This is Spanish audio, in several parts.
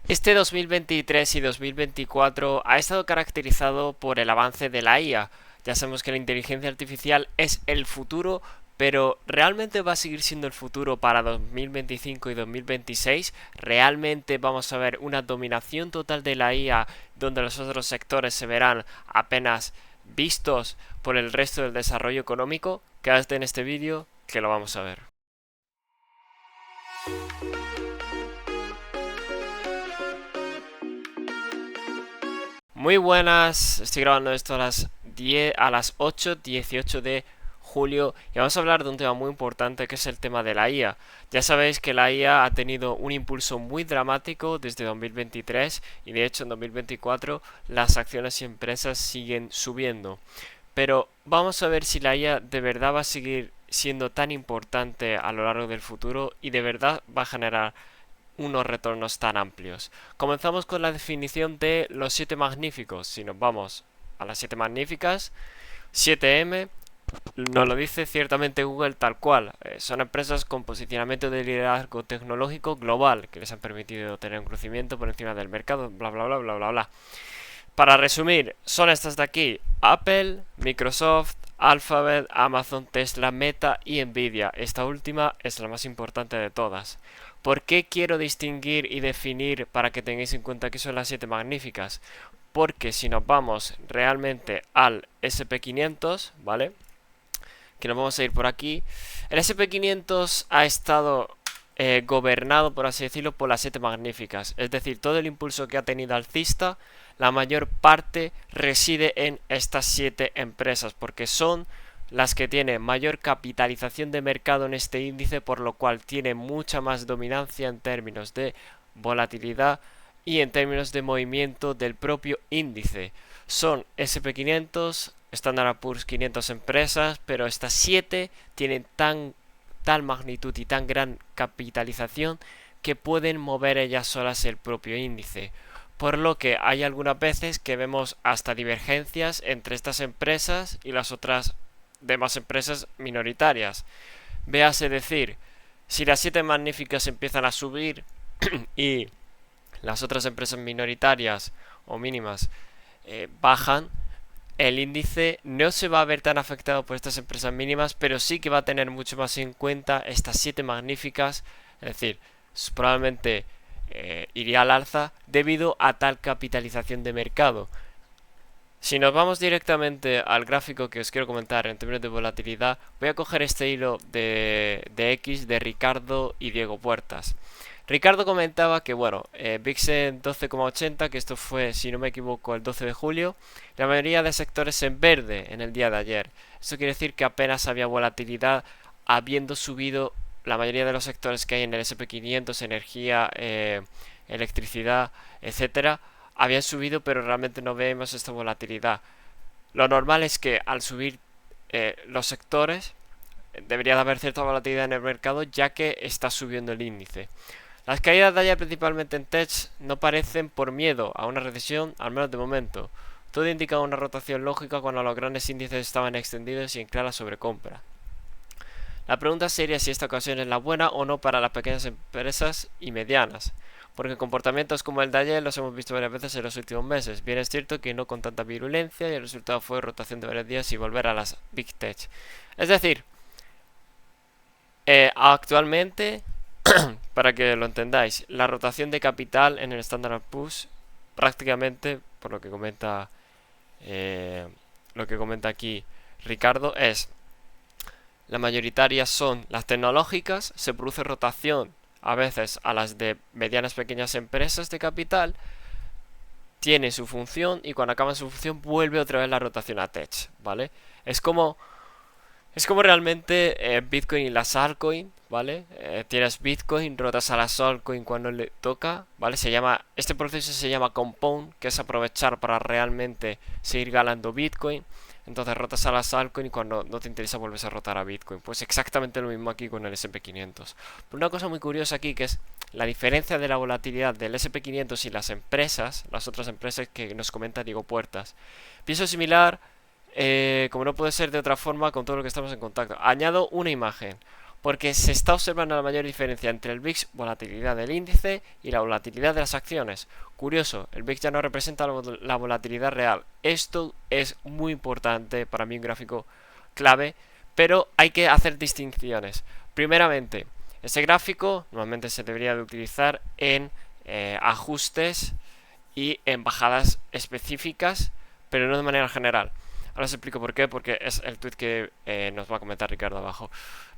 Este 2023 y 2024 ha estado caracterizado por el avance de la IA. Ya sabemos que la inteligencia artificial es el futuro, pero ¿realmente va a seguir siendo el futuro para 2025 y 2026? ¿Realmente vamos a ver una dominación total de la IA donde los otros sectores se verán apenas vistos por el resto del desarrollo económico? Quédate en este vídeo que lo vamos a ver. Muy buenas, estoy grabando esto a las 10, a las 8:18 de julio y vamos a hablar de un tema muy importante que es el tema de la IA. Ya sabéis que la IA ha tenido un impulso muy dramático desde 2023 y de hecho en 2024 las acciones y empresas siguen subiendo. Pero vamos a ver si la IA de verdad va a seguir siendo tan importante a lo largo del futuro y de verdad va a generar unos retornos tan amplios. Comenzamos con la definición de los 7 magníficos. Si nos vamos a las 7 magníficas, 7M nos lo dice ciertamente Google tal cual. Son empresas con posicionamiento de liderazgo tecnológico global que les han permitido tener un crecimiento por encima del mercado, bla bla bla bla bla bla. Para resumir, son estas de aquí: Apple, Microsoft, Alphabet, Amazon, Tesla, Meta y Nvidia. Esta última es la más importante de todas. ¿Por qué quiero distinguir y definir para que tengáis en cuenta que son las 7 magníficas? Porque si nos vamos realmente al SP500, ¿vale? Que nos vamos a ir por aquí. El SP500 ha estado gobernado, por así decirlo, por las 7 magníficas. Es decir, todo el impulso que ha tenido alcista, la mayor parte reside en estas 7 empresas, porque son las que tienen mayor capitalización de mercado en este índice, por lo cual tiene mucha más dominancia en términos de volatilidad y en términos de movimiento del propio índice. Son SP500, Standard Poor's 500 empresas, pero estas 7 tienen tal magnitud y tan gran capitalización que pueden mover ellas solas el propio índice. Por lo que hay algunas veces que vemos hasta divergencias entre estas empresas y las otras demás empresas minoritarias. Véase decir, si las 7 magníficas empiezan a subir y las otras empresas minoritarias o mínimas bajan, el índice no se va a ver tan afectado por estas empresas mínimas, pero sí que va a tener mucho más en cuenta estas 7 magníficas, es decir, probablemente iría al alza debido a tal capitalización de mercado. Si nos vamos directamente al gráfico que os quiero comentar en términos de volatilidad, voy a coger este hilo de X de Ricardo y Diego Puertas. Ricardo comentaba que, bueno, VIX en 12,80, que esto fue, si no me equivoco, el 12 de julio, la mayoría de sectores en verde en el día de ayer. Esto quiere decir que apenas había volatilidad, habiendo subido la mayoría de los sectores que hay en el SP500, energía, electricidad, etcétera, habían subido, pero realmente no vemos esta volatilidad. Lo normal es que al subir los sectores, debería de haber cierta volatilidad en el mercado, ya que está subiendo el índice. Las caídas de ayer, principalmente en tech, no parecen por miedo a una recesión, al menos de momento. Todo indica una rotación lógica cuando los grandes índices estaban extendidos y en clara sobrecompra. La pregunta sería si esta ocasión es la buena o no para las pequeñas empresas y medianas, porque comportamientos como el de ayer los hemos visto varias veces en los últimos meses. Bien es cierto que no con tanta virulencia y el resultado fue rotación de varios días y volver a las Big Tech. Es decir, actualmente, para que lo entendáis, la rotación de capital en el Standard Poor's prácticamente, por lo que comenta aquí Ricardo, es la mayoritaria son las tecnológicas, se produce rotación a veces a las de medianas pequeñas empresas de capital, tiene su función y cuando acaba su función vuelve otra vez la rotación a tech, ¿vale? Es como es como realmente Bitcoin y las altcoins, ¿vale? Tienes Bitcoin, rotas a las altcoins cuando le toca, ¿vale? Este proceso se llama compound, que es aprovechar para realmente seguir ganando Bitcoin. Entonces rotas a las altcoins y cuando no te interesa vuelves a rotar a Bitcoin. Pues exactamente lo mismo aquí con el SP500. Pero una cosa muy curiosa aquí que es la diferencia de la volatilidad del SP500 y las empresas, las otras empresas que nos comenta Diego Puertas. Pienso similar como no puede ser de otra forma con todo lo que estamos en contacto. Añado una imagen. porque se está observando la mayor diferencia entre el VIX, volatilidad del índice, y la volatilidad de las acciones. Curioso, el VIX ya no representa la volatilidad real. Esto es muy importante para mí, un gráfico clave, pero hay que hacer distinciones. Primeramente, ese gráfico normalmente se debería de utilizar en ajustes y en bajadas específicas, pero no de manera general. Ahora os explico por qué, porque es el tweet que nos va a comentar Ricardo abajo.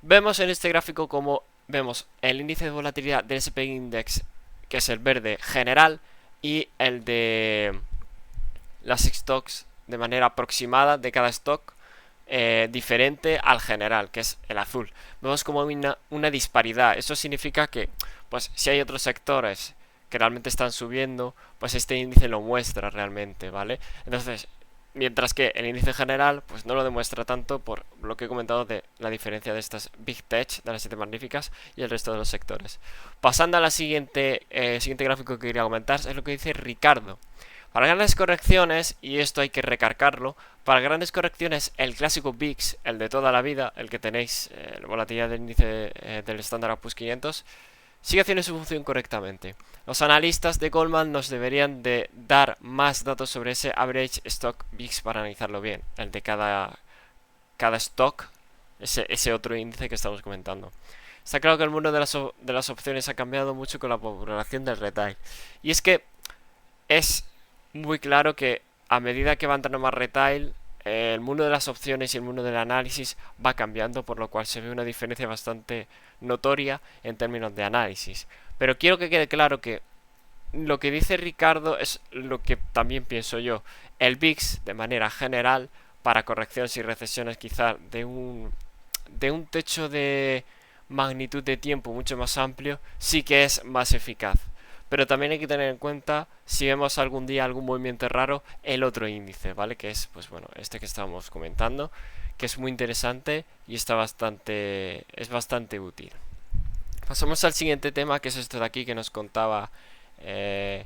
Vemos en este gráfico como vemos el índice de volatilidad del S&P Index, que es el verde general, y el de las stocks de manera aproximada de cada stock, diferente al general, que es el azul. Vemos como hay una disparidad. Eso significa que, pues, si hay otros sectores que realmente están subiendo, pues este índice lo muestra realmente, ¿vale? Entonces, mientras que el índice general, pues no lo demuestra tanto por lo que he comentado de la diferencia de estas Big Tech, de las 7 magníficas, y el resto de los sectores. Pasando a la siguiente gráfico que quería comentar, es lo que dice Ricardo. Para grandes correcciones, y esto hay que recargarlo, para grandes correcciones el clásico VIX, el de toda la vida, el que tenéis, la volatilidad del índice del Standard Poor's 500, sigue haciendo su función correctamente. Los analistas de Goldman nos deberían de dar más datos sobre ese average stock VIX para analizarlo bien, el de cada stock, ese otro índice que estamos comentando. Está claro que el mundo de las opciones ha cambiado mucho con la popularización del retail. Y es que es muy claro que a medida que va entrando más retail, el mundo de las opciones y el mundo del análisis va cambiando, por lo cual se ve una diferencia bastante notoria en términos de análisis. Pero quiero que quede claro que lo que dice Ricardo es lo que también pienso yo. El VIX, de manera general, para correcciones y recesiones quizá de un techo de magnitud de tiempo mucho más amplio, sí que es más eficaz. Pero también hay que tener en cuenta, si vemos algún día algún movimiento raro, el otro índice, ¿vale? Que es, pues bueno, este que estábamos comentando, que es muy interesante y es bastante útil. Pasamos al siguiente tema, que es esto de aquí que nos contaba de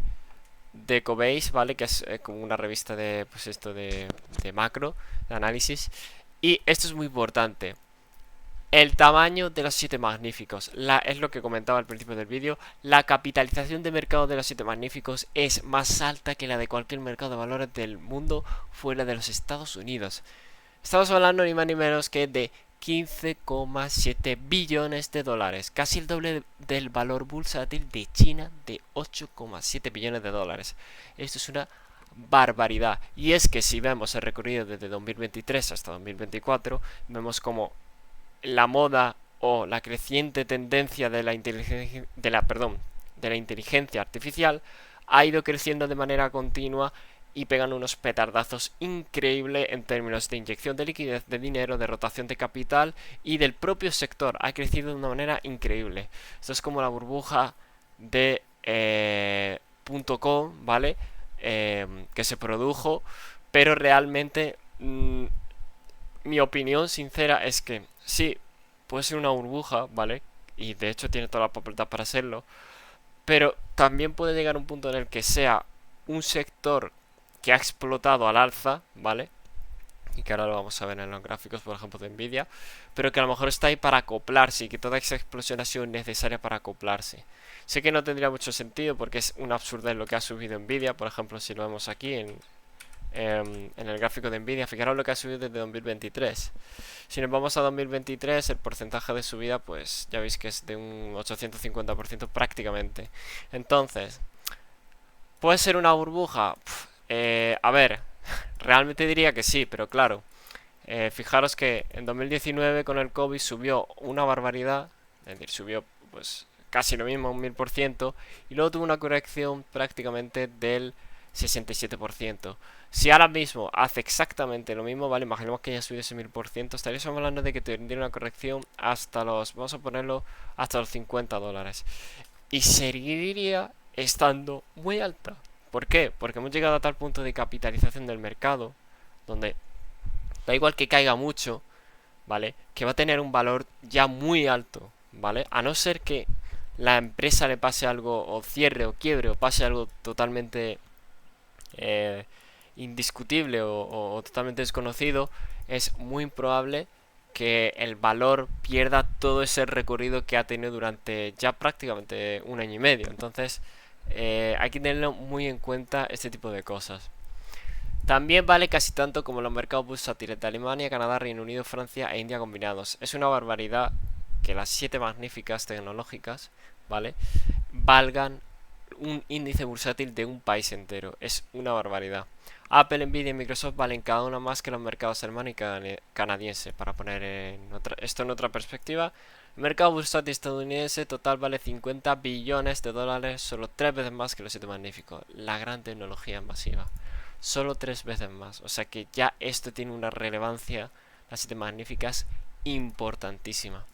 Cobase, ¿vale? Que es como una revista de, pues esto de macro, de análisis. Y esto es muy importante. El tamaño de los 7 magníficos, es lo que comentaba al principio del vídeo. La capitalización de mercado de los 7 magníficos es más alta que la de cualquier mercado de valores del mundo fuera de los Estados Unidos. Estamos hablando ni más ni menos que de 15,7 billones de dólares, casi el doble del valor bursátil de China de 8,7 billones de dólares. Esto es una barbaridad. Y es que si vemos el recorrido desde 2023 hasta 2024, vemos como la moda o la creciente tendencia de la inteligencia artificial ha ido creciendo de manera continua y pegan unos petardazos increíbles en términos de inyección de liquidez, de dinero, de rotación de capital y del propio sector. Ha crecido de una manera increíble. Esto es como la burbuja de .com, ¿vale? Que se produjo, pero realmente mi opinión sincera es que sí, puede ser una burbuja, ¿vale? Y de hecho tiene toda la papeleta para serlo. Pero también puede llegar a un punto en el que sea un sector que ha explotado al alza, ¿vale? Y que ahora lo vamos a ver en los gráficos, por ejemplo, de Nvidia. Pero que a lo mejor está ahí para acoplarse y que toda esa explosión ha sido necesaria para acoplarse. Sé que no tendría mucho sentido porque es una absurdez lo que ha subido Nvidia. Por ejemplo, si lo vemos aquí en el gráfico de Nvidia, fijaros lo que ha subido desde 2023. Si nos vamos a 2023, el porcentaje de subida, pues ya veis que es de un 850% prácticamente. Entonces, ¿puede ser una burbuja? A ver, realmente diría que sí, pero claro, fijaros que en 2019 con el COVID subió una barbaridad, es decir, subió pues casi lo mismo, un 1000%, y luego tuvo una corrección prácticamente del 67%. Si ahora mismo hace exactamente lo mismo, vale, imaginemos que ya subido ese 1000%, estaríamos hablando de que tendría una corrección hasta los, vamos a ponerlo, hasta los $50. Y seguiría estando muy alta. ¿Por qué? Porque hemos llegado a tal punto de capitalización del mercado, donde da igual que caiga mucho, ¿vale? Que va a tener un valor ya muy alto, ¿vale? A no ser que la empresa le pase algo, o cierre, o quiebre, o pase algo totalmente indiscutible o totalmente desconocido, es muy improbable que el valor pierda todo ese recorrido que ha tenido durante ya prácticamente un año y medio. Entonces hay que tenerlo muy en cuenta este tipo de cosas. También vale casi tanto como los mercados bursátiles de Alemania, Canadá, Reino Unido, Francia e India combinados. Es una barbaridad que las 7 magníficas tecnológicas, ¿vale?, valgan un índice bursátil de un país entero. Es una barbaridad. Apple, Nvidia y Microsoft valen cada una más que los mercados alemán y canadiense. Para poner esto en otra perspectiva, el mercado bursátil estadounidense total vale 50 billones de dólares, solo 3 veces más que los 7 magníficos. La gran tecnología masiva. Solo 3 veces más. O sea que ya esto tiene una relevancia, las 7 magníficas, importantísima.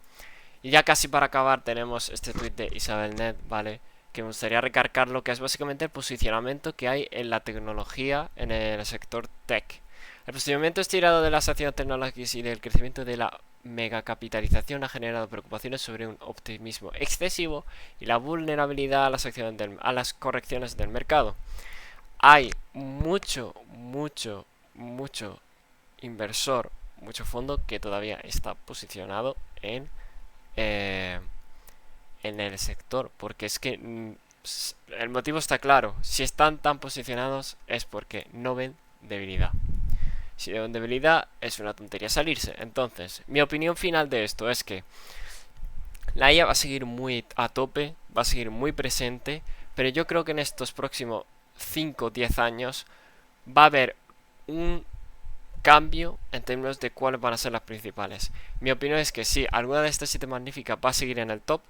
Y ya casi para acabar tenemos este tweet de Isabel Net, ¿vale?, que me gustaría recargar lo que es básicamente el posicionamiento que hay en la tecnología en el sector tech. El posicionamiento estirado de las acciones tecnológicas y del crecimiento de la megacapitalización ha generado preocupaciones sobre un optimismo excesivo y la vulnerabilidad a las correcciones del mercado. Hay mucho inversor, mucho fondo que todavía está posicionado eh, en el sector, porque es que el motivo está claro. Si están tan posicionados es porque no ven debilidad. Si ven debilidad es una tontería salirse. Entonces, mi opinión final de esto es que la IA va a seguir muy a tope, va a seguir muy presente, pero yo creo que en estos próximos 5 o 10 años va a haber un cambio en términos de cuáles van a ser las principales. Mi opinión es que sí, alguna de estas 7 magníficas va a seguir en el top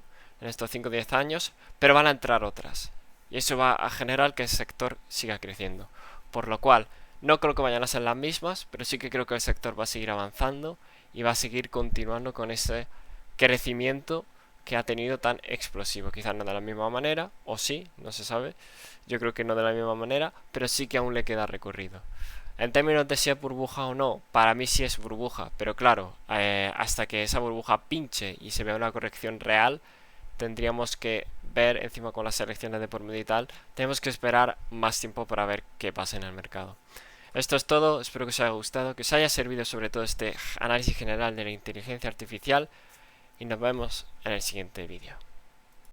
en estos 5 o 10 años, pero van a entrar otras. Y eso va a generar que el sector siga creciendo. Por lo cual, no creo que vayan a ser las mismas, pero sí que creo que el sector va a seguir avanzando y va a seguir continuando con ese crecimiento que ha tenido tan explosivo. Quizás no de la misma manera, o sí, no se sabe. Yo creo que no de la misma manera, pero sí que aún le queda recorrido. En términos de si es burbuja o no, para mí sí es burbuja, pero claro, hasta que esa burbuja pinche y se vea una corrección real, tendríamos que ver encima con las elecciones de por medio y tal, tenemos que esperar más tiempo para ver qué pasa en el mercado. Esto es todo, espero que os haya gustado, que os haya servido sobre todo este análisis general de la inteligencia artificial y nos vemos en el siguiente vídeo.